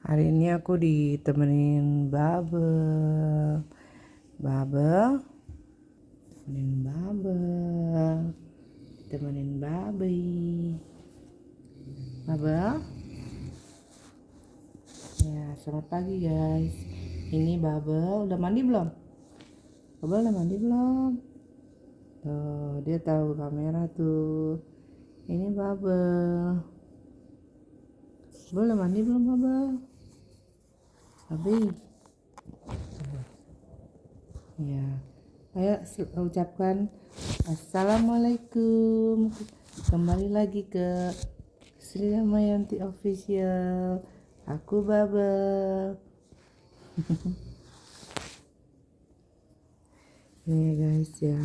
Hari ini aku ditemenin Babel. Babel, temenin Babel, ditemenin Babi. Babel. Ya, selamat pagi guys. Ini Babel, udah mandi belum? Babel udah mandi belum? Tuh, dia tahu kamera tuh. Ini Babel. Babel udah mandi belum Babel? Babi. Ya, ayo ucapkan Assalamualaikum. Kembali lagi ke Sri Damayanti Official. Aku Babel. Nih guys ya,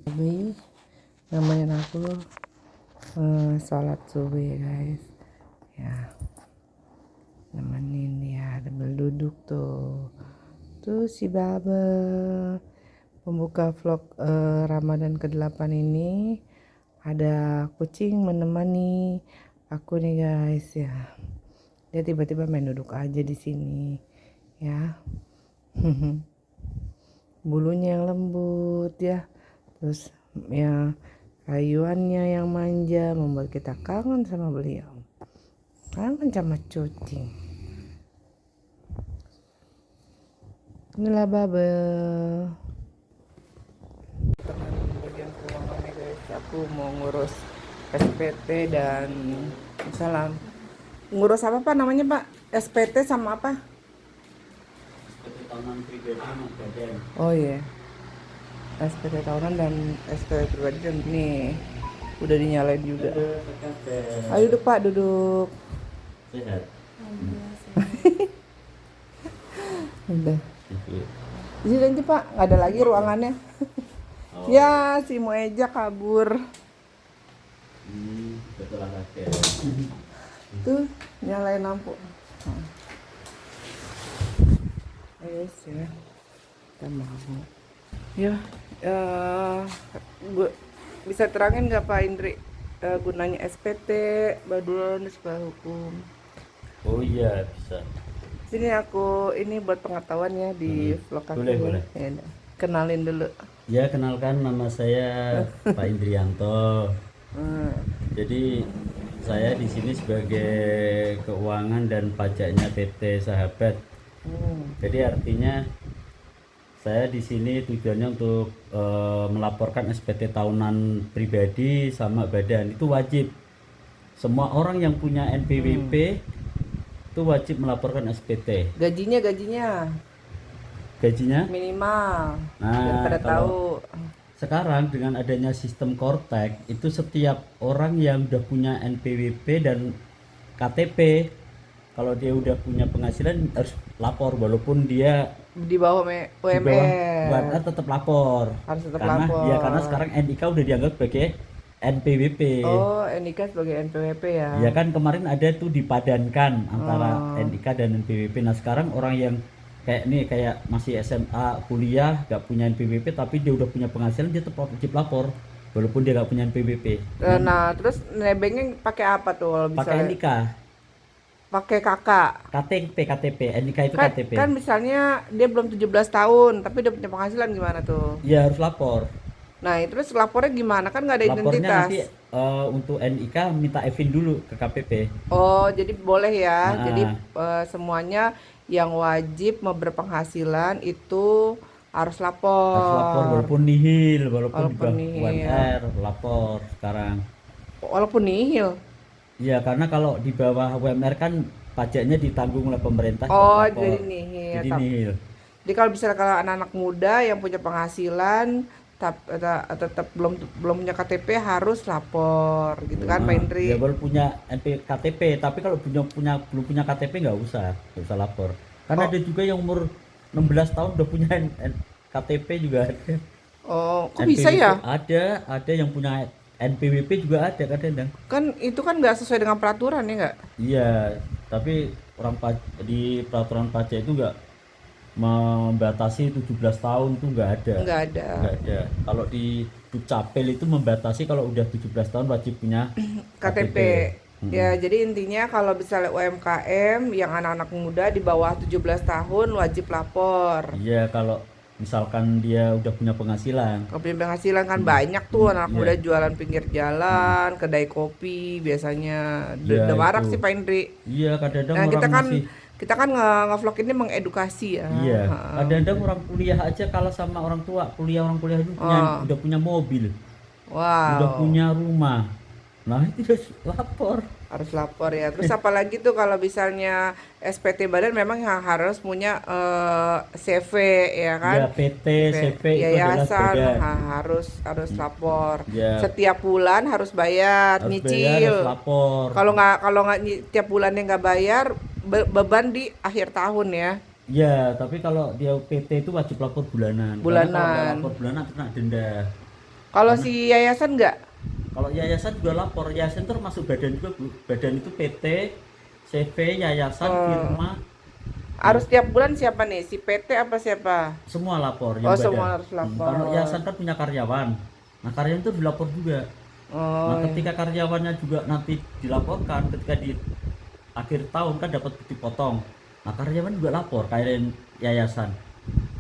Babi nemenin aku sholat subuh ya guys. Ya, nemenin ya, sambil duduk tuh. Tuh si Babel pembuka vlog Ramadan ke-8 ini. Ada kucing menemani aku nih guys ya. Dia tiba-tiba main duduk aja di sini ya. Bulunya yang lembut ya, terus ya rayuannya yang manja membuat kita kangen sama beliau, kangen sama kucing. Inilah Babel. Tengah bagian keuangan nih guys, aku mau ngurus SPT dan salam. Ngurus apa Pak namanya Pak? SPT sama apa? SPT tahunan pribadi sama badan. Oh iya, SPT tahunan dan SPT pribadi dan nih udah dinyalain juga. Ayo duduk Pak, duduk. Sehat. Udah. Di sini nanti Pak, nggak ada lagi ruangannya. Oh. Ya, si Moeja kabur. Betul olahraga. Tuh, nyalain lampu. Guys ya, kita mau. Ya, gua bisa terangin nggak Pak Indri gunanya SPT, Badulan Sekolah Hukum? Oh iya bisa. Sini aku ini buat pengetahuan ya di vlog aku. Boleh. Ya, kenalin dulu. Ya kenalkan, nama saya Pak Indrianto. Jadi saya di sini sebagai keuangan dan pajaknya PT Sahabat. Jadi artinya saya di sini tujuannya untuk melaporkan SPT tahunan pribadi sama badan, itu wajib. Semua orang yang punya NPWP itu wajib melaporkan SPT. Gajinya Gajinya minimal. Nah, Biar pada kalau tahu. sekarang dengan adanya sistem Kortek, itu setiap orang yang udah punya NPWP dan KTP, kalau dia udah punya penghasilan harus lapor, walaupun dia Di bawah di bawah UMR. UMR tetap lapor. Harus tetap Karena lapor. ya karena sekarang NIK udah dianggap sebagai NPWP. Oh, NIK sebagai NPWP ya. Ya kan kemarin ada tuh dipadankan antara NIK dan NPWP. Nah sekarang orang yang kayak masih SMA, kuliah, gak punya NPWP tapi dia udah punya penghasilan, dia tetap wajib lapor walaupun dia gak punya NPWP. Nah, terus nebengnya pakai apa tuh kalau bisa? Pakai NIK, Pakai kakak. KTP, NIK itu Kan, KTP. kan misalnya dia belum 17 tahun tapi udah punya penghasilan gimana tuh? Ya harus lapor. Nah, terus lapornya gimana? Kan nggak ada Lapornya identitas. nanti untuk NIK minta EVIN dulu ke KPP. Oh, jadi boleh ya. Nah, Jadi semuanya yang wajib berpenghasilan itu harus lapor. harus lapor walaupun nihil, walaupun di Walaupun bawah nihil. UMR, lapor sekarang. Walaupun nihil. Iya, karena kalau di bawah UMR kan pajaknya ditanggung oleh pemerintah. Oh, lapor. jadi nihil. Jadi nihil. Jadi kalau misalnya kalau anak-anak muda yang punya penghasilan tetap belum punya KTP harus lapor gitu kan Pak Indri? Ya baru punya KTP, tapi kalau belum punya KTP nggak usah lapor. Karena ada juga yang umur 16 tahun udah punya KTP juga ada. Oh, kok NPWP bisa ya? Ada yang punya NPWP juga ada kadang. Kan itu kan nggak sesuai dengan peraturan ya nggak? Iya, tapi di peraturan pajak itu nggak membatasi 17 tahun tuh nggak ada. Nggak ada. Nggak ada. Kalau di Dukcapil itu membatasi kalau udah 17 tahun wajib punya KTP. Ya, jadi intinya kalau misalnya UMKM yang anak-anak muda di bawah 17 tahun wajib lapor. Iya, kalau misalkan dia udah punya penghasilan. Kalau punya penghasilan kan Mm, banyak tuh anak iya, muda jualan pinggir mm, jalan, kedai kopi biasanya. iya Udah itu. marak sih Pak Indri. Iya, kadang-kadang Nah, orang masih, kita kan nge-vlog ini mengedukasi ya. iya, Heeh. kadang-kadang orang kuliah aja kalah sama orang tua. Orang kuliah itu Oh, udah punya mobil, udah wow. punya rumah. Nah, itu harus lapor. Harus lapor ya. Terus apalagi tuh kalau misalnya SPT badan memang harus punya CV ya kan? Ya, PT, CV CV itu adalah yayasan badan. harus lapor. Ya, Setiap bulan harus bayar, harus bayar, harus nyicil. lapor. Kalau nggak tiap bulannya nggak bayar, beban di akhir tahun ya. Ya, tapi kalau dia PT itu wajib lapor bulanan. Karena kalau nggak Bulanan. lapor bulanan kena denda. Kalau Karena si yayasan nggak? kalau yayasan juga lapor. Yayasan itu termasuk badan juga, Bu. Badan itu PT, CV, yayasan, Oh, firma, harus tiap bulan siapa nih? Si PT apa siapa? semua lapor yang Oh, badan. semua harus Kalau lapor. yayasan kan punya karyawan. Nah, karyawan itu dilapor juga. Nah, Oh, ketika karyawannya juga nanti dilaporkan ketika di akhir tahun kan dapat bukti potong. Nah, karyawan juga lapor karyawan yayasan.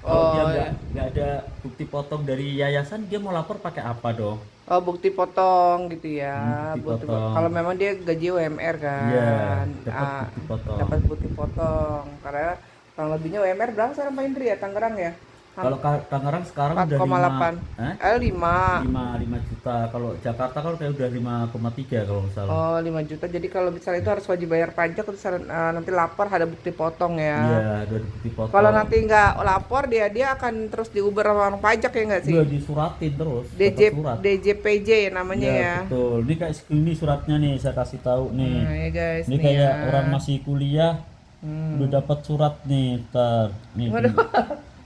Kalau dia oh, nggak ada bukti potong dari yayasan, dia mau lapor pakai apa dong? oh, bukti potong gitu ya. Bukti potong. Kalau memang dia gaji UMR Iya, kan, dapat bukti potong. dapat bukti potong. Karena kurang lebihnya UMR berapa sekarang Pak Indri ya Tangerang ya? Kalau Tangerang sekarang Empat udah koma 5, delapan, eh? 5. 5 juta. Kalau Jakarta kalau kayak udah 5,3 kalau nggak salah. Oh, 5 juta. Jadi kalau misalnya itu harus wajib bayar pajak terus nanti lapor ada bukti potong Iya, ya. udah ada bukti Kalau potong. nanti nggak lapor dia akan terus diuber sama orang pajak ya nggak sih? Udah disuratin terus, DJ dapat surat. DJPJ ya namanya Iya, ya. betul. Ini kayak segini suratnya nih, saya kasih tahu nih. Nah, ya guys Ini nih ya. kayak orang masih kuliah udah Hmm. dapat surat nih, ntar nih Waduh,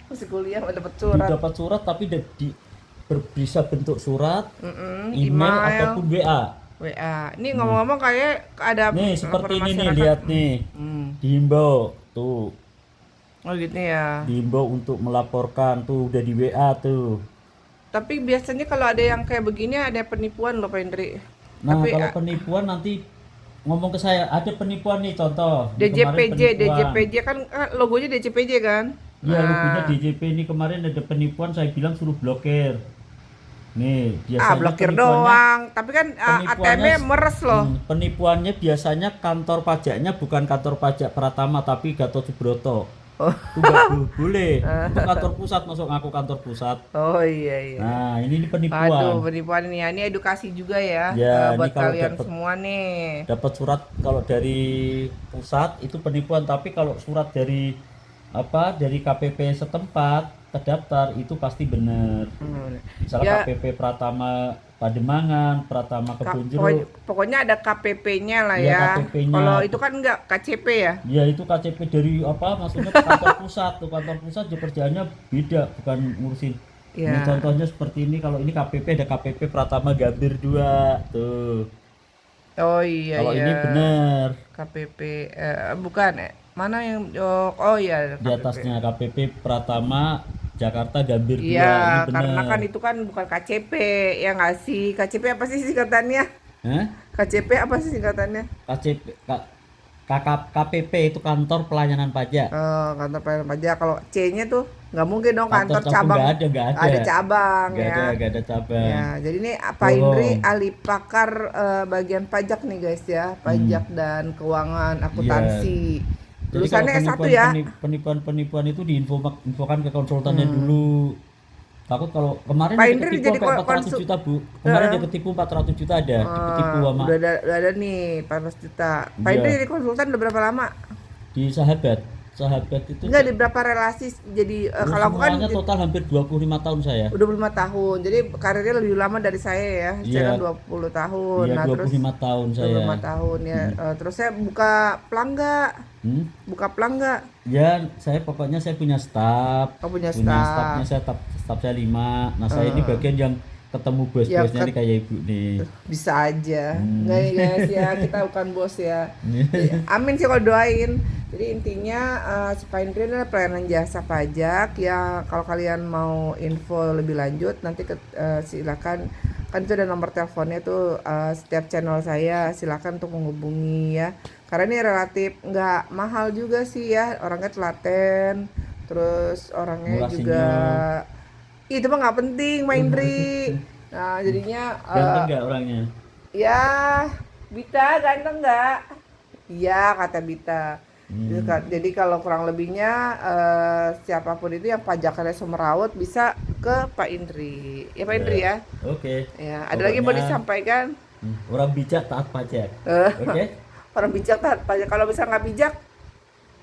masih kuliah udah dapat surat. dapat surat tapi bisa bentuk surat, email Email, ataupun WA. WA. Ini ngomong-ngomong kayak ada Nih seperti laporan ini nih, masyarakat. lihat nih. Hmm. Dihimbau tuh, Oh gitu ya. dihimbau untuk melaporkan tuh udah di WA tuh. Tapi biasanya kalau ada yang kayak begini ada penipuan loh Pak Indri. Nah, Tapi kalau penipuan nanti ngomong ke saya, ada penipuan nih contoh. Ini kemarin DJPJ, penipuan. DJPJ kan logonya DJPJ kan? Iya, logonya Nah, DJP ini kemarin ada penipuan, saya bilang suruh blokir. Nih, ah biasanya blokir penipuannya doang. Tapi kan penipuannya ATM-nya meres loh. penipuannya biasanya kantor pajaknya bukan kantor pajak Pratama tapi Gatot Subroto. Oh, Itu nggak boleh. Itu kantor pusat, masuk ngaku kantor pusat. oh iya iya. Nah, ini Aduh, penipuan. penipuan ini ya. Ini edukasi juga ya Ya, ini buat kalau kalian dapat semua nih. dapat surat kalau dari pusat itu penipuan, tapi kalau surat dari apa dari KPP setempat terdaftar itu pasti benar. Hmm. Misalnya Ya, KPP Pratama Pademangan, Pratama Kebun Jeruk, pokoknya ada KPP-nya lah ya ya. KPP-nya. Kalau itu kan enggak KCP ya. Ya itu KCP dari apa? Maksudnya ke kantor pusat. Tuh kantor pusat juga kerjaannya beda, bukan ngurusin. Ini Ya. contohnya seperti ini. Kalau ini KPP ada KPP Pratama Gambir 2 tuh. Oh iya Kalau ya. ini benar KPP bukan mana yang oh iya ada di KPP. atasnya KPP Pratama Jakarta Gambir 2. Ini Iya, karena kan benar. itu kan bukan KCP ya nggak sih? KCP apa sih singkatannya? Hah? KCP apa sih singkatannya? KCP KPP itu kantor pelayanan pajak. Kantor pelayanan pajak. Kalau C-nya tuh nggak mungkin dong Kantor kantor cabang cabang. nggak ada. Ada cabang Nggak ya. ada, nggak ada cabang. Ya, jadi ini Pak Indri Bohong. ahli pakar bagian pajak nih guys ya, pajak dan keuangan akuntansi. Jadi kalau Lulusannya S1 ya. penipuan itu diinfokan ke konsultannya dulu. Takut kalau kemarin Pak ada Indri ketipu jadi sampai 400 juta, Bu. Kemarin dia ketipu 400 juta ada, diketipu sama udah ada nih 14 juta. Pak Indri iya, jadi konsultan udah berapa lama? di sahabat. Sahabat itu Enggak di berapa relasi jadi kalau aku kan semuanya total hampir 25 tahun saya. udah 25 tahun. Jadi karirnya lebih lama dari saya ya. Saya kan Iya, 20 tahun. iya Nah, terus 25 tahun saya. 25 tahun ya. Terus saya buka pelangga. Hmm? Buka pelangga. Ya, saya punya staf. Oh, punya Punya staff. stafnya staf saya 5. Nah, saya ini bagian yang ketemu Ya, bos-bosnya nih kayak ibu nih. bisa aja. Enggak ya guys ya, kita bukan bos ya. Amin sih kalau doain. Jadi intinya Pak Indri adalah pelayanan jasa pajak ya. Kalau kalian mau info lebih lanjut nanti silakan Kan itu ada nomor teleponnya tuh, setiap channel saya, silakan untuk menghubungi ya. Karena ini relatif nggak mahal juga sih ya, orangnya telaten, terus orangnya Murah juga, senyum. itu mah nggak penting, Pak Indri. Nah jadinya Ganteng nggak orangnya? ya, Bita ganteng nggak? Iya kata Bita. Hmm. Jadi kalau kurang lebihnya, siapapun itu yang pajakannya semeraut bisa ke Pak Indri. Ya Pak Ya, Indri ya. oke. Ya, ada lagi mau Pokoknya disampaikan? orang bijak taat pajak. Eh, Oke? orang bijak taat pajak. Kalau bisa nggak bijak,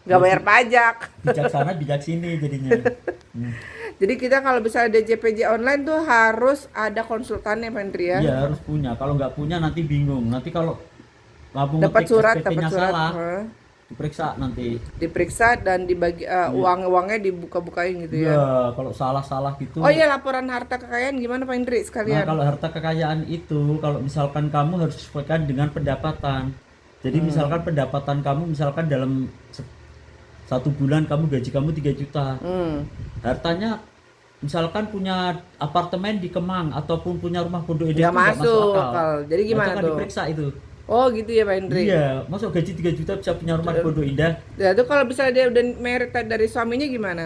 nggak Ya, bayar pajak. bijak sana bijak sini jadinya. Hmm. Jadi kita kalau bisa ada JPJ online tuh harus ada konsultannya Pak Indri ya. Iya harus punya. Kalau nggak punya nanti bingung. Nanti kalau kamu Dapat ngetik surat, dapat SPP-nya surat. salah, diperiksa nanti. Diperiksa dan dibagi, uangnya dibuka-bukain gitu ya. Iya, kalau salah-salah gitu. Oh iya, laporan harta kekayaan gimana Pak Indri Nah, sekalian? kalau harta kekayaan itu, kalau misalkan kamu harus sesuaikan dengan pendapatan. Jadi misalkan pendapatan kamu misalkan dalam 1 bulan kamu gaji kamu 3 juta. Hartanya misalkan punya apartemen di Kemang ataupun punya rumah pondok indah Nggak itu nggak masuk masuk akal. akal. Jadi Nah, itu gimana akan tuh? diperiksa itu. Oh gitu ya Pak Indri. Iya, masuk gaji 3 juta bisa punya rumah di pondok indah. Ya itu kalau bisa dia udah merit dari suaminya gimana?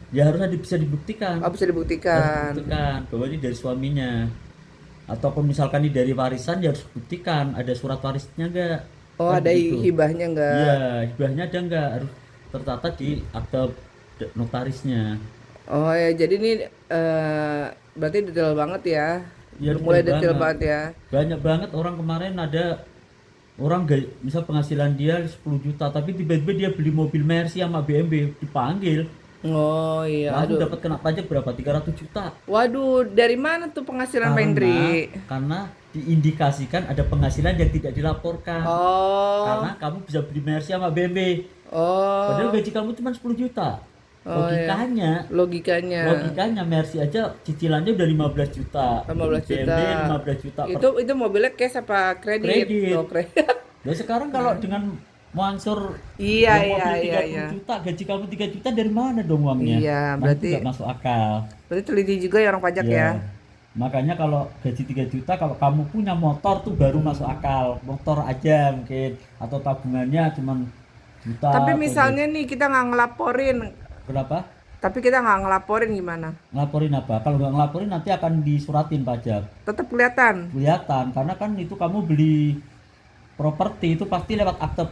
Ya harusnya bisa dibuktikan. Oh bisa Harus dibuktikan. dibuktikan bahwa ini dari suaminya. Ataupun misalkan ini dari warisan ya harus buktikan ada surat warisnya enggak. Oh Kan ada begitu. hibahnya enggak? Iya, hibahnya ada enggak harus tertata di akte notarisnya. Oh ya jadi ini, berarti detail banget ya. Ya Udah mulai detail banget. banget ya. Banyak banget orang kemarin ada orang misal penghasilan dia 10 juta tapi tiba-tiba dia beli mobil Mercy sama BMW dipanggil Oh iya, langsung aduh. dapat kena pajak berapa 300 juta Waduh, dari mana tuh penghasilan Pak karena Indri? diindikasikan ada penghasilan yang tidak dilaporkan Oh, karena kamu bisa beli Mercy sama BMW padahal oh, gaji kamu cuma 10 juta oh ya. logikanya Logikanya Mercy aja cicilannya udah 15 juta 15 juta. BMW 15 juta per Itu mobilnya cash apa kredit? kredit. Oh, kredit. Nah sekarang kalau dengan mengangsur Iya, yang iya, mobil iya, 30 iya. juta, gaji kamu 3 juta dari mana dong uangnya? Iya, Nah itu berarti nggak masuk akal. berarti teliti juga ya orang pajak Ya. ya. Makanya kalau gaji 3 juta, kalau kamu punya motor tuh baru masuk akal. Motor aja mungkin. Atau tabungannya cuma juta. Tapi atau misalnya nih kita nggak ngelaporin, berapa? tapi kita nggak ngelaporin gimana? Ngelaporin apa? Kalau nggak ngelaporin nanti akan disuratin pajak. Tetap kelihatan. Kelihatan, karena kan itu kamu beli properti itu pasti lewat akte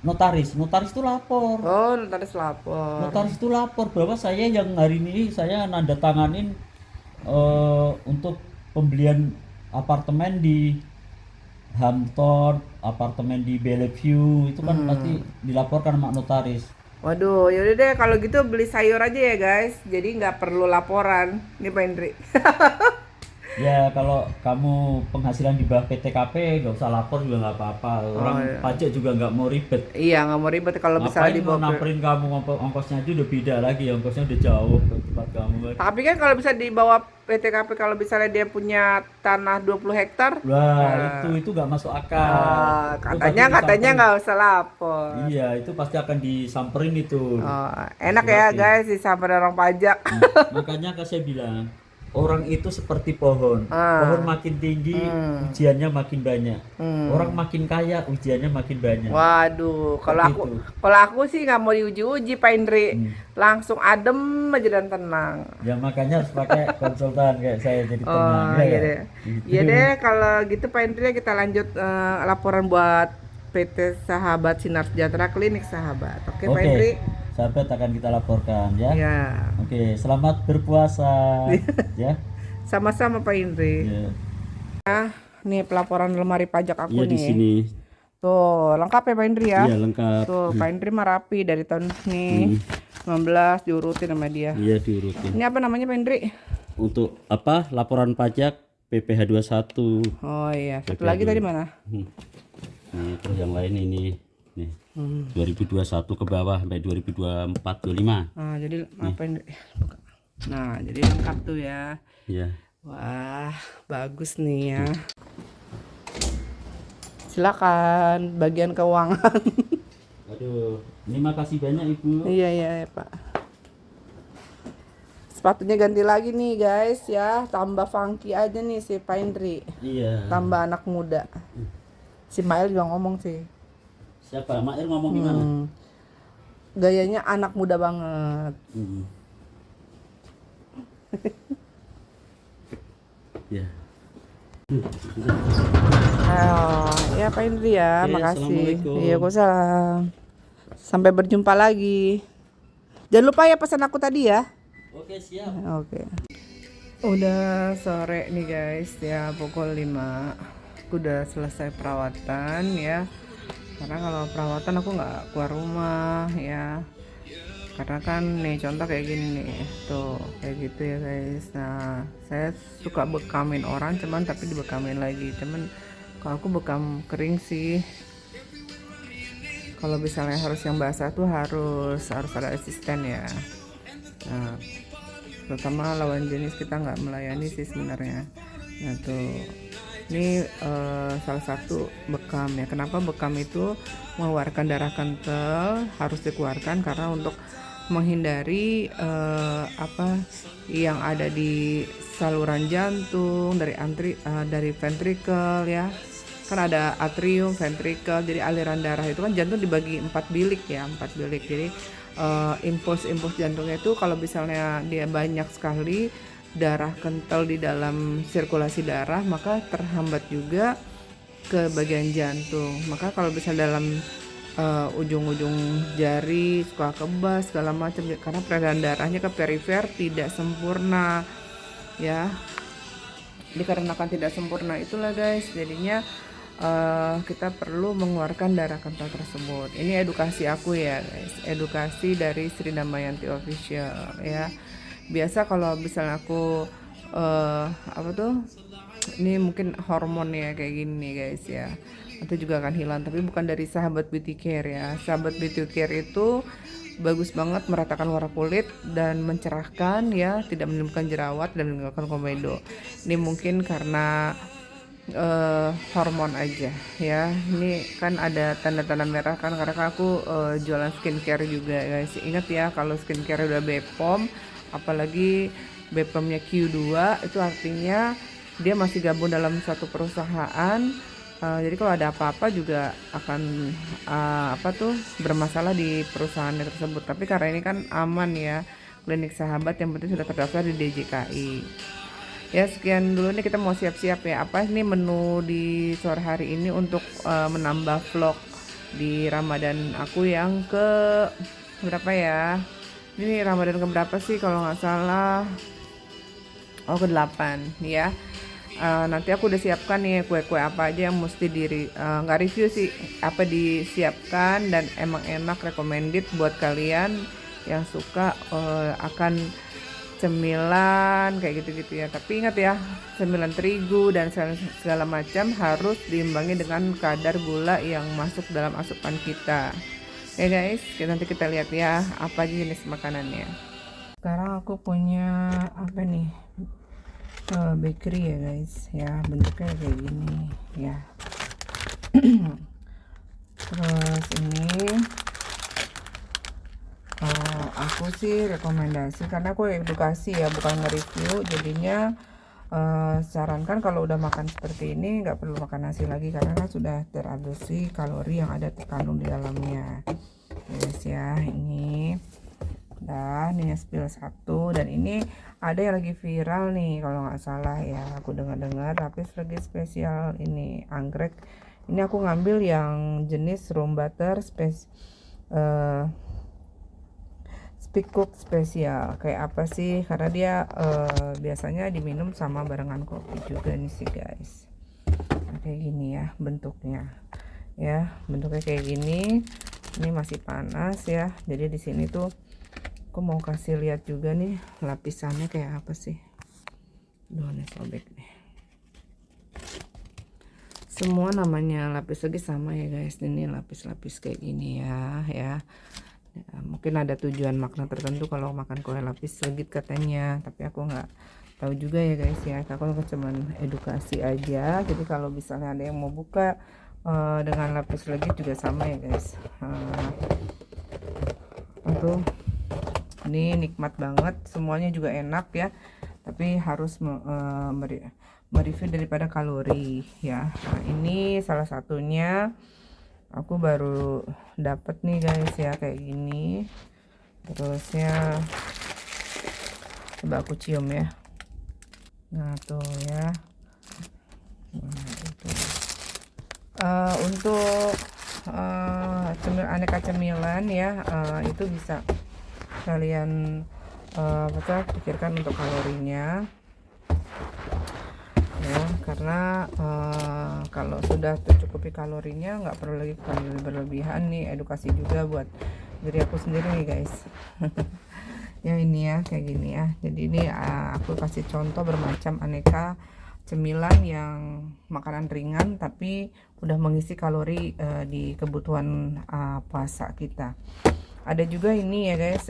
notaris. Notaris itu lapor. Oh, notaris lapor. Notaris itu lapor bahwa saya yang hari ini saya nanda tanganin untuk pembelian apartemen di Hampton, apartemen di Bellevue itu kan pasti dilaporkan sama notaris. Waduh, yaudah deh kalau gitu beli sayur aja ya guys. Jadi nggak perlu laporan. Nih Pak Indri. Ya kalau kamu penghasilan di bawah PTKP nggak usah lapor juga nggak apa-apa. Orang iya. pajak juga nggak mau ribet. Iya, nggak mau ribet kalau misalnya Ngapain mau dibawa ke... naperin kamu ongkosnya aja udah beda lagi, ongkosnya udah jauh ke tempat kamu. Tapi kan kalau bisa dibawa PTKP kalau misalnya dia punya tanah 20 hektar, Wah, itu nggak masuk akal. Itu pasti katanya disamperin. nggak usah lapor. Iya, itu pasti akan disamperin itu. Oh, enak ya Disuratin. guys disamperin orang pajak. Makanya kan saya bilang, orang itu seperti pohon. Ah. Pohon makin tinggi, ujiannya makin banyak. Orang makin kaya, ujiannya makin banyak. Waduh, Begitu. kalau aku sih nggak mau diuji-uji Pak Indri, langsung adem aja dan tenang. Ya makanya harus pakai konsultan kayak saya jadi tenang. Oh ya iya nggak? deh. Gitu. Iya deh kalau gitu Pak Indri kita lanjut, laporan buat PT Sahabat Sinar Sejahtera Klinik Sahabat. Oke Pak Indri. Sahabat akan kita laporkan ya. Ya. Oke, selamat berpuasa ya. Sama-sama Pak Indri. Ya. Nah, nih pelaporan lemari pajak aku Iya di nih. sini. Tuh, lengkap ya Pak Indri ya. Iya lengkap. Tuh, Pak Indri mah rapi dari tahun nih 19 diurutin sama dia. Iya diurutin. Ini apa namanya Pak Indri? Untuk apa? Laporan pajak PPh 21. Oh iya, satu lagi tadi mana? Nih, terus yang lain ini nih. 2021 ke bawah sampai 2024 25. Nah, jadi apa Indri? Buka. Nah, jadi lengkap tuh ya. Iya. Wah, bagus nih ya. Silakan bagian keuangan. Aduh, terima kasih banyak Ibu. Iya, iya, Pak. sepatunya ganti lagi nih guys ya, tambah funky aja nih si Pak Indri. Iya. Tambah anak muda. Si Mail juga ngomong sih. Siapa? Mail ngomong gimana? Gayanya anak muda banget. Ya. Ya Pak Indri ya, Oke, makasih. Assalamualaikum. Iya, waalaikumsalam. Sampai berjumpa lagi. Jangan lupa ya pesan aku tadi ya. Oke, siap. Oke. Udah sore nih guys ya, pukul 5. Aku udah selesai perawatan ya. Karena kalau perawatan aku nggak keluar rumah ya. Karena kan nih contoh kayak gini nih, tuh kayak gitu ya guys. Nah, saya suka bekamin orang cuman tapi dibekamin lagi. Cuman kalau aku bekam kering sih. Kalau misalnya harus yang basah tuh harus ada asisten ya. Nah, terutama lawan jenis kita nggak melayani sih sebenarnya. Nah tuh, ini salah satu bekam ya. Kenapa bekam itu mengeluarkan darah kental harus dikeluarkan karena untuk menghindari apa yang ada di saluran jantung dari ventricle ya. Kan ada atrium, ventricle, jadi aliran darah itu kan jantung dibagi 4 bilik ya, 4 bilik. Jadi impuls jantungnya itu kalau misalnya dia banyak sekali darah kental di dalam sirkulasi darah, maka terhambat juga ke bagian jantung. Maka kalau bisa dalam ujung-ujung jari suka kebas segala macam karena peredaran darahnya ke perifer tidak sempurna ya. Dikarenakan tidak sempurna itulah guys, jadinya kita perlu mengeluarkan darah kental tersebut. Ini edukasi aku ya guys, edukasi dari Sri Damayanti Official ya. Biasa kalau misalnya aku apa tuh, ini mungkin hormon ya kayak gini guys ya, nanti juga akan hilang, tapi bukan dari Sahabat Beauty Care ya. Sahabat Beauty Care itu bagus banget meratakan warna kulit dan mencerahkan ya, tidak menimbulkan jerawat dan meninggalkan komedo. Ini mungkin karena hormon aja ya. Ini kan ada tanda-tanda merah kan karena aku jualan skincare juga guys. Ingat ya, kalau skincare udah BPOM, apalagi BPOM-nya Q2, itu artinya dia masih gabung dalam suatu perusahaan. Jadi kalau ada apa-apa juga akan bermasalah di perusahaannya tersebut. Tapi karena ini kan aman ya, klinik Sahabat yang penting sudah terdaftar di DJKI. Ya sekian dulu nih, kita mau siap-siap ya. Apa ini menu di sore hari ini untuk menambah vlog di Ramadan aku yang ke berapa ya? Ini Ramadan ke berapa sih kalau nggak salah? Oh, ke-8 ya. Nanti aku udah siapkan nih kue-kue apa aja yang mesti nggak review sih, apa disiapkan dan emang enak, recommended buat kalian yang suka akan cemilan kayak gitu-gitu ya. Tapi ingat ya, cemilan terigu dan segala macam harus diimbangi dengan kadar gula yang masuk dalam asupan kita. Oke guys, nanti kita lihat ya apa aja jenis makanannya. Sekarang aku punya apa nih, bakery ya guys ya, bentuknya kayak gini ya. Terus ini aku sih rekomendasi, karena aku edukasi ya bukan nge-review, jadinya sarankan kalau udah makan seperti ini nggak perlu makan nasi lagi karena kan sudah teradopsi kalori yang ada terkandung di dalamnya guys ya. Ini dan ini spill 1, dan ini ada yang lagi viral nih kalau nggak salah ya, aku dengar tapi lagi spesial ini anggrek. Ini aku ngambil yang jenis room butter Speak Cook spesial. Kayak apa sih, karena dia biasanya diminum sama barengan kopi juga nih sih guys. Nah, kayak gini ya bentuknya ya, bentuknya kayak gini. Ini masih panas ya, jadi di sini tuh aku mau kasih lihat juga nih lapisannya kayak apa sih. Duh, nih sobek nih. Semua namanya lapis lagi sama ya guys. Ini lapis-lapis kayak gini ya. Ya, mungkin ada tujuan makna tertentu kalau makan kue lapis legit katanya, tapi aku nggak tahu juga ya guys ya. Aku cuman edukasi aja. Jadi kalau misalnya ada yang mau buka dengan lapis legit juga sama ya guys. Untuk Ini nikmat banget, semuanya juga enak ya, tapi harus mereview daripada kalori ya. Nah, ini salah satunya aku baru dapet nih guys ya, kayak gini. Terusnya coba aku cium ya. Nah tuh ya. Nah, itu. Untuk aneka cemilan ya, itu bisa kalian pikirkan untuk kalorinya ya, karena kalau sudah tercukupi kalorinya nggak perlu lagi kalori berlebihan nih. Edukasi juga buat diri aku sendiri nih guys. Ya ini ya kayak gini ya. Jadi ini aku kasih contoh bermacam aneka cemilan yang makanan ringan tapi udah mengisi kalori di kebutuhan puasa kita. Ada juga ini ya guys,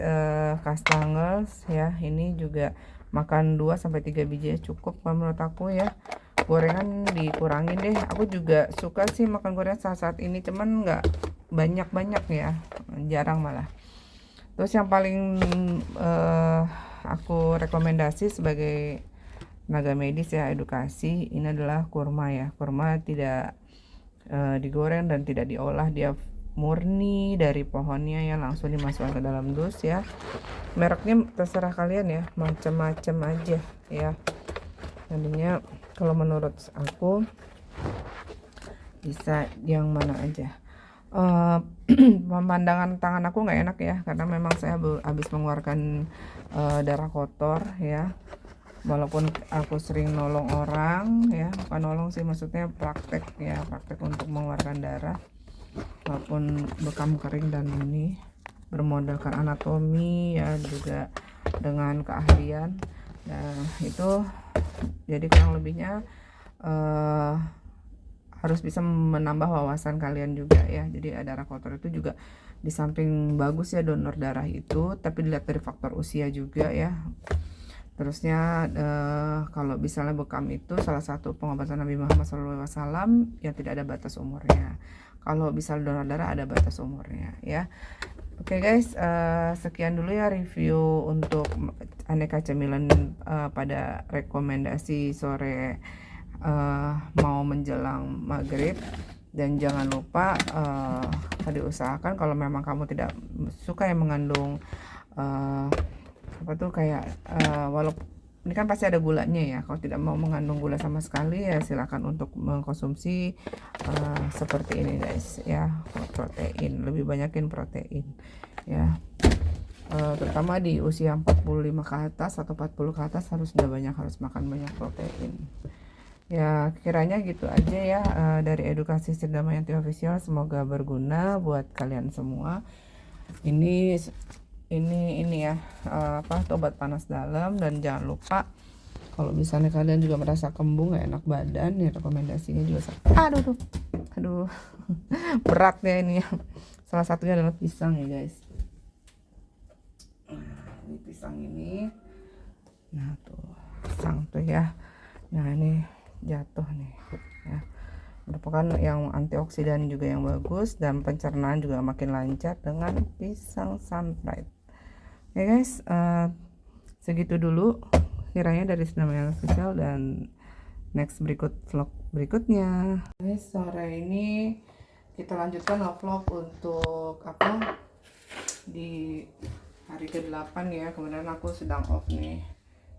kastangles ya. Ini juga makan 2 sampai 3 biji cukup menurut aku ya. Gorengan dikurangin deh. Aku juga suka sih makan gorengan saat ini, cuman nggak banyak-banyak ya, jarang malah. Terus yang paling aku rekomendasi sebagai tenaga medis ya, edukasi, ini adalah kurma ya. Kurma tidak digoreng dan tidak diolah, dia murni dari pohonnya ya, langsung dimasukkan ke dalam dus ya. Mereknya terserah kalian ya, macam-macam aja ya. Nantinya kalau menurut aku bisa yang mana aja. Pemandangan tangan aku nggak enak ya, karena memang saya habis mengeluarkan darah kotor ya. Walaupun aku sering nolong orang ya, bukan nolong sih, maksudnya praktek ya, praktek untuk mengeluarkan darah maupun bekam kering, dan ini bermodalkan anatomi ya, juga dengan keahlian. Nah itu jadi kurang lebihnya harus bisa menambah wawasan kalian juga ya. Jadi darah kotor itu juga di samping bagus ya donor darah itu, tapi dilihat dari faktor usia juga ya. Terusnya kalau misalnya bekam itu salah satu pengobatan Nabi Muhammad SAW yang tidak ada batas umurnya. Kalau bisa donor darah ada batas umurnya ya. Oke guys, sekian dulu ya review untuk aneka cemilan pada rekomendasi sore mau menjelang maghrib. Dan jangan lupa diusahakan kalau memang kamu tidak suka yang mengandung apa tuh kayak walaupun ini kan pasti ada gulanya ya, kalau tidak mau mengandung gula sama sekali ya silakan untuk mengkonsumsi seperti ini guys ya, protein, lebih banyakin protein ya. Terutama di usia 45 ke atas atau 40 ke atas harus makan banyak protein ya. Kiranya gitu aja ya dari edukasi Sirdamayanti Official, semoga berguna buat kalian semua. Ini ya obat panas dalam. Dan jangan lupa kalau misalnya kalian juga merasa kembung gak enak badan ya, rekomendasinya juga aduh berat ya ini ya. Salah satunya adalah pisang ya guys. Ini pisang ini, nah tuh pisang tuh ya, nah ini jatuh nih ya, merupakan yang antioksidan juga yang bagus, dan pencernaan juga makin lancar dengan pisang sunlight ya guys. Segitu dulu kiranya dari Sirdamayanti Official, dan next vlog berikutnya guys. Sore ini kita lanjutkan vlog untuk di hari ke-8 ya. Kemudian aku sedang off nih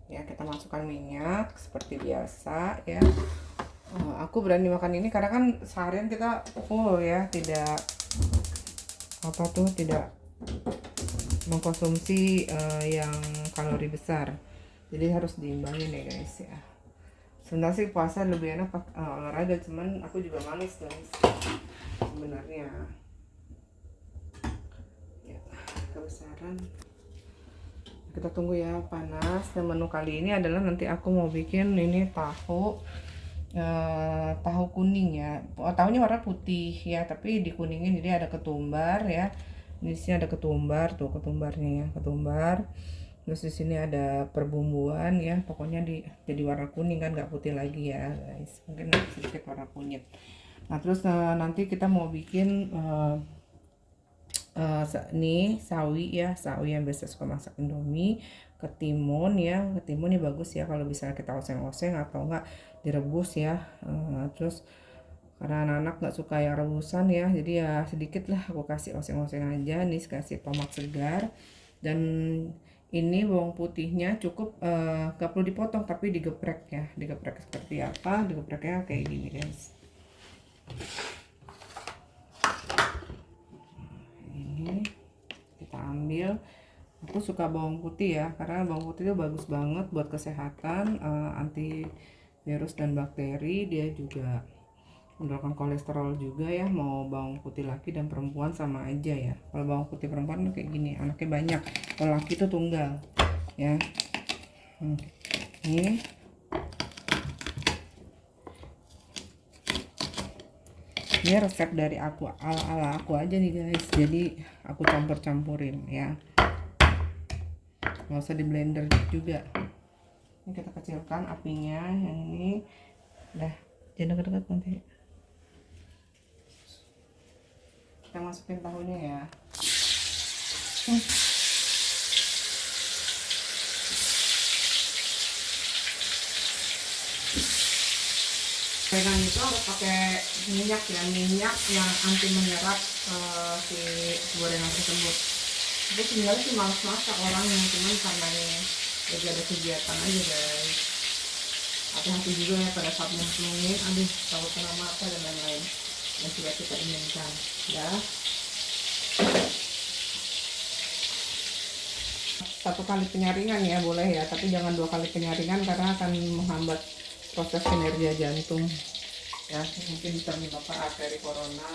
ya. Kita masukkan minyak seperti biasa ya. Aku berani makan ini karena kan seharian kita full ya, tidak mengkonsumsi yang kalori besar, jadi harus diimbangin ya guys ya. Sebenarnya sih puasa lebih enak olahraga, cuman aku juga manis guys sebenarnya ya. Kebesaran kita tunggu ya, panas. Dan menu kali ini adalah nanti aku mau bikin ini tahu kuning ya. Tahunya warna putih ya, tapi dikuningin jadi ada ketumbar ya. Di sini ada ketumbar, tuh ketumbarnya ya, ketumbar. Terus di sini ada perbumbuan ya, pokoknya jadi warna kuning kan, nggak putih lagi ya guys, mungkin sedikit warna kunyit. Nah terus nanti kita mau bikin nih sawi ya, sawi yang biasa suka masak Indomie, ketimun ya, ketimun ini bagus ya kalau bisa kita oseng-oseng atau enggak direbus ya. Terus karena anak-anak nggak suka yang rebusan ya, jadi ya sedikit lah aku kasih oseng-oseng aja. Nih kasih tomat segar, dan ini bawang putihnya cukup gak perlu dipotong tapi digeprek ya. Digeprek seperti apa? Digepreknya kayak gini guys. Ini kita ambil. Aku suka bawang putih ya, karena bawang putih itu bagus banget buat kesehatan, anti virus dan bakteri. Dia juga menurunkan kolesterol juga ya, mau bawang putih laki dan perempuan sama aja ya. Kalau bawang putih perempuan kayak gini anaknya banyak, kalau laki itu tunggal ya. Ini resep dari aku, ala aku aja nih guys, jadi aku campur-campurin ya, nggak usah di blender juga. Ini kita kecilkan apinya, yang ini udah jangan dekat-dekat nanti. Kita masukin tahunya ya. Pegang itu harus pakai minyak ya, minyak yang anti menyerap si gorengan tersebut. Tapi sebenarnya sih malas masak orangnya, cuman karena ini lagi ada kegiatan aja guys. Hati-hati juga ya pada saat nyemplungin, aduh takut kena mata dan lain-lain yang tidak kita inginkan ya. Satu kali penyaringan ya boleh ya, tapi jangan 2 kali penyaringan karena akan menghambat proses kinerja jantung ya. Mungkin bisa menyebabkan arteri koronaria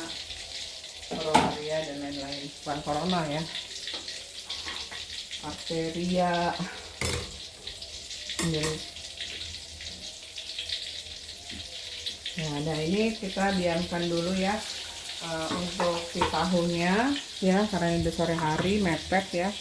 dan lain-lain. Bukan corona ya, arteria. Nah ini kita diamkan dulu ya, untuk si tahunya ya, karena ini udah sore hari mepet ya.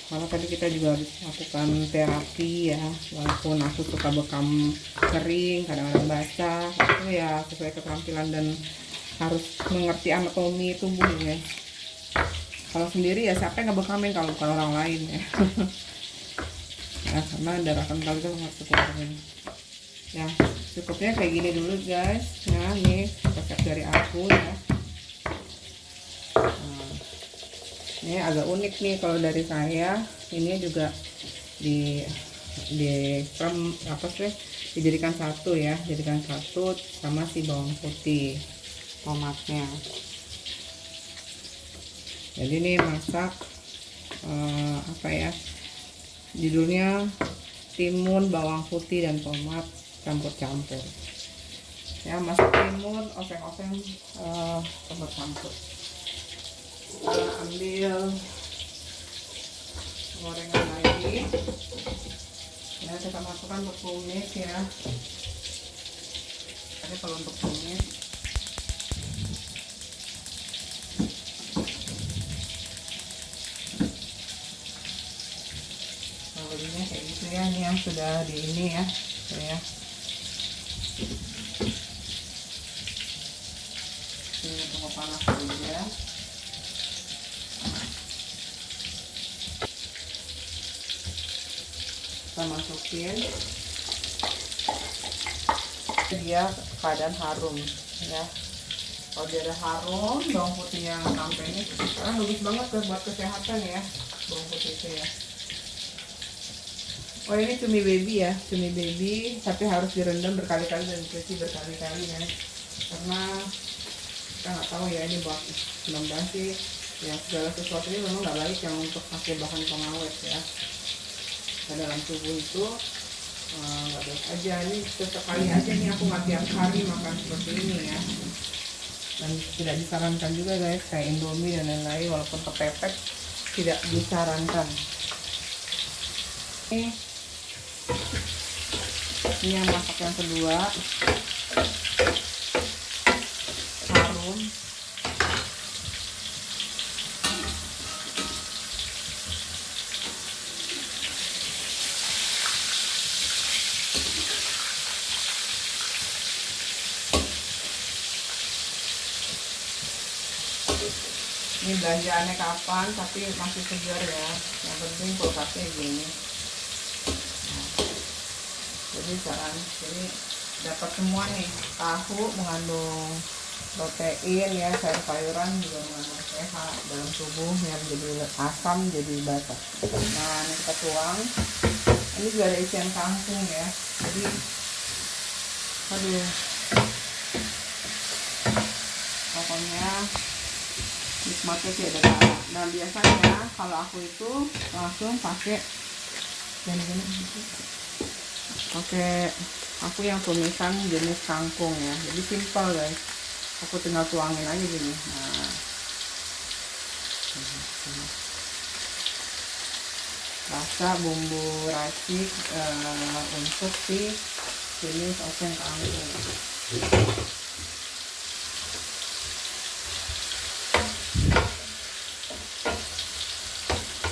Malah tadi kita juga habis lakukan terapi ya, walaupun aku suka bekam kering, kadang-kadang basah, itu ya sesuai keterampilan dan harus mengerti anatomi tubuh ya. Kalau sendiri ya siapa yang ngebekamin kalau bukan orang lain ya. Nah, karena darah kental itu harus dikeluarin. Ya cukupnya kayak gini dulu guys. Nah ini resep dari aku ya. Ini agak unik nih kalau dari saya, ini juga di dijadikan satu ya, jadikan satu sama si bawang putih tomatnya. Jadi ini masak apa ya, judulnya timun, bawang putih dan tomat campur-campur ya. Masak timun, oseng-oseng, campur-campur. Kita ambil gorengan lagi ya, kita masukkan untuk tumis ya. Tapi kalau untuk tumis bawangnya kayak gitu ya. Ini yang sudah di ini ya, saya ini tunggu panas dulu ya. Kita masukin, dia keadaan harum ya. Kalau dia ada harum, bawang putih yang sampai ini karena bagus banget buat kesehatan ya bawang putih itu ya. Oh ini cumi baby ya, cumi baby, tapi harus direndam berkali-kali dan dicuci berkali-kali ya, karena kita nggak tahu ya ini buat mudah-mudahan sih ya, segala sesuatu ini memang nggak baik yang untuk pakai bahan pengawet ya. Nah, dalam tubuh itu nggak baik aja. Ini sesekali aja nih, aku nggak tiap hari makan seperti ini ya, dan tidak disarankan juga guys, kayak Indomie dan lain-lain walaupun kepepet tidak disarankan. Ini yang masak yang kedua, harum. ini belanjaannya kapan tapi masih segar ya, yang penting kulkasnya gini. Jadi ini dapat semua nih, tahu mengandung protein ya, sayur-sayuran juga mengandung sehat dalam tubuh yang jadi asam jadi bata. Nah ini kita tuang, ini juga ada isian kangkung ya, jadi aduh pokoknya nikmatnya sih ada cara. Nah biasanya kalau aku itu langsung pakai pakai aku yang tumisan jenis kangkung ya, jadi simpel guys, aku tinggal tuangin aja gini. Nah rasa bumbu racik untuk si jenis oseng kangkung.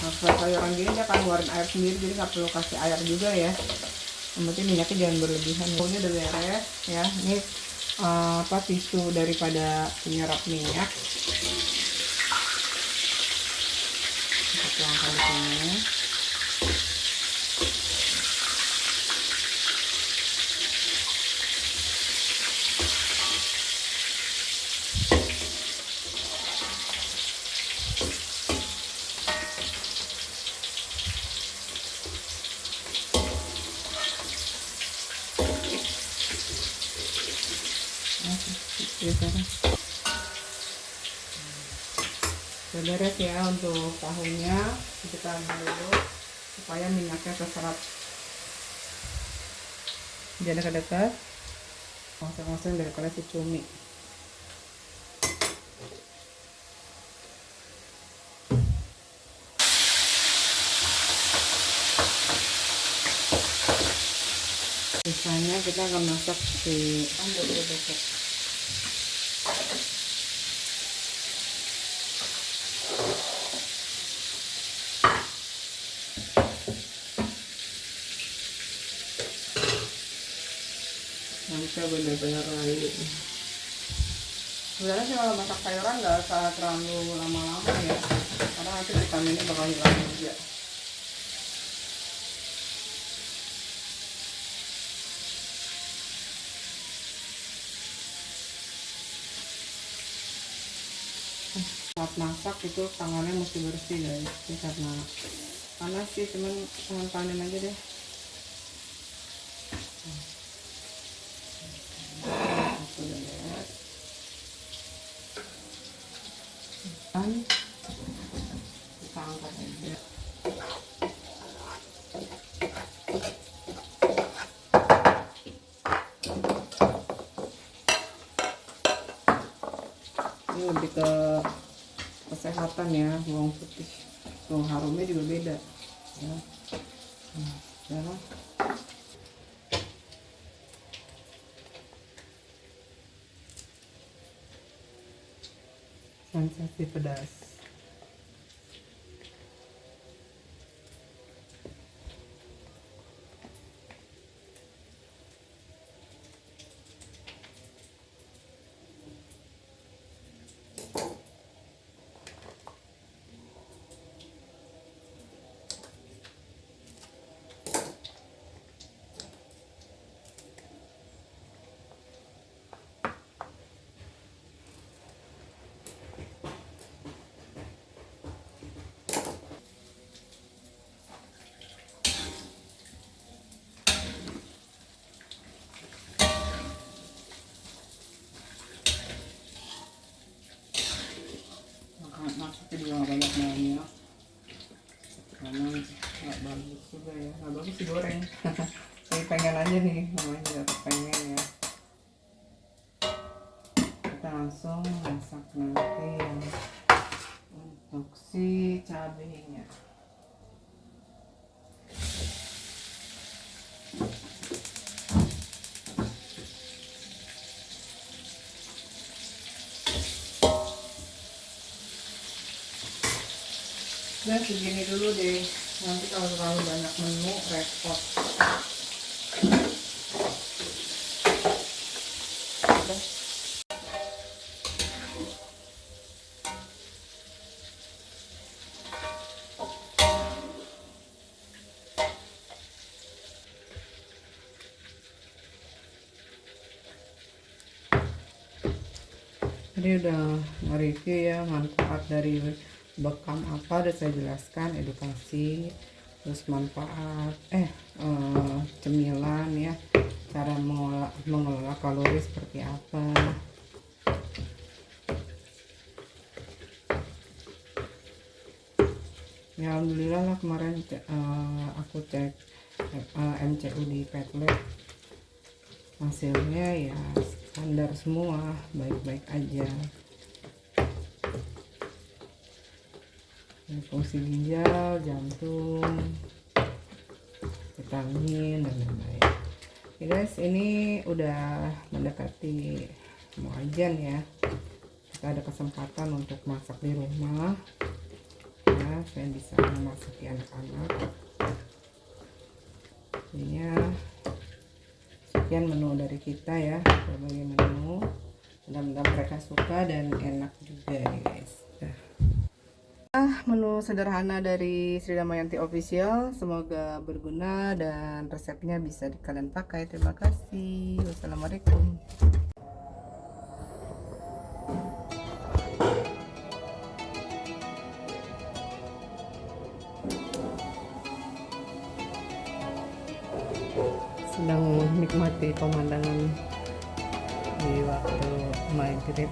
Nah, sayuran gini dia akan ngeluarin air sendiri, jadi nggak perlu kasih air juga ya. Yang penting minyaknya jangan berlebihan. Ini udah beres ya. Ini tisu daripada penyerap minyak. Kita tuangkan di sini. Sudah beres ya untuk tahunya, kita ambil dulu supaya minyaknya terserap. Jangan dekat-dekat, oseng-oseng daripada si cumi. Sisanya kita akan masak di besok. Kita benar-benar layu. Sebenarnya sih kalau masak sayuran nggak usah terlalu lama-lama ya, karena nanti vitaminnya bakal hilang juga. Saat masak itu tangannya mesti bersih guys, ini karena panas sih, cuman panen aja deh. Dan kita angkat aja. Ini lebih ke kesehatan ya, bawang putih tuh harumnya juga beda ya. Sensasi pedas. Masuknya juga nggak banyak banyak karena nggak bagus juga ya, nggak bagus digoreng. Saya pengen aja nih, namanya juga pengen ya. Kita langsung masak nanti yang untuk si cabenya. Nah segini dulu deh, nanti kalau terlalu banyak menu repot. Tadi udah nge-review ya manfaat dari bekam apa, udah saya jelaskan, edukasi, terus manfaat cemilan ya, cara mengelola kalori seperti apa. Ya alhamdulillah lah, kemarin aku cek MCU di Pet Lab, hasilnya ya standar semua, baik-baik aja. Fungsi ginjal, jantung, vitamin dan lain-lain. Oke guys, ini udah mendekati mau ajan ya, kita ada kesempatan untuk masak di rumah ya, saya bisa memasuki anak-anak. Jadinya sekian menu dari kita ya, berbagai menu, mudah-mudahan mereka suka dan enak juga nih guys. Menu sederhana dari Sri Damayanti Official, semoga berguna dan resepnya bisa kalian pakai. Terima kasih, wassalamualaikum. Sedang menikmati pemandangan di waktu maghrib.